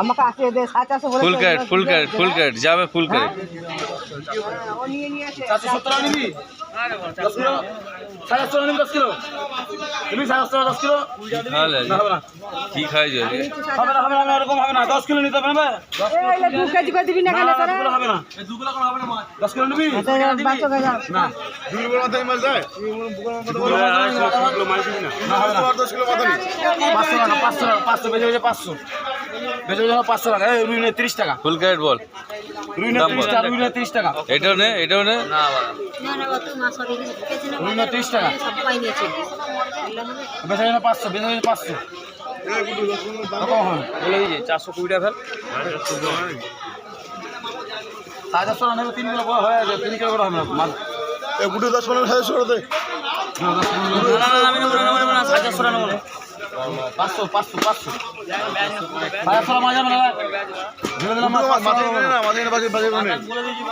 আমাকে আসে দে 400 বলে ফুল ক্যারেট যাবে ফুল ক্যারেট ও নিয়ে আসে 470 নিবি 10 কিলো 450 নিবি 10 কিলো নিবি 450 10 কিলো তাহলে না হবে না কি খাই যায় হবে না এরকম হবে না 10 কিলো নিতে হবে না এই 2 কেজি করে দিবি না কেন তোরা দুগুলো হবে না এই দুগুলো কোন হবে না মাছ 10 কিলো নিবি আচ্ছা 500 টাকা না দুগুলোর মাথায় মাছ যায় দুগুলো মাছ দিবি না না হবে না 10 কিলো মাথা নেই 500 টাকা 500 বেজে 500 বেজে 500 টাকা এই রুই 30 টাকা ফুল ক্যারেট বল রুই 30 টাকা রুই 30 টাকা এটাও নে না না না অত মাছ হবে রুই 30 টাকা সব পাই নিয়েছে বেজে 500 বেজে 500 কত হয় বলে দিয়েছে 420 টাকা ফেল 450 টাকা নেবে 3 কিলো হয়ে যাবে 3 কিলো করে হবে না মাছ এই গুটি 10 মিনিট খাই সরে দে না আমি নেব না 450 টাকা নেব 500 500 মাছ যাবে না ধরে দিলাম মাথা নেই না মাথা নেই বাকি বাকি নেই বলে দিয়েছি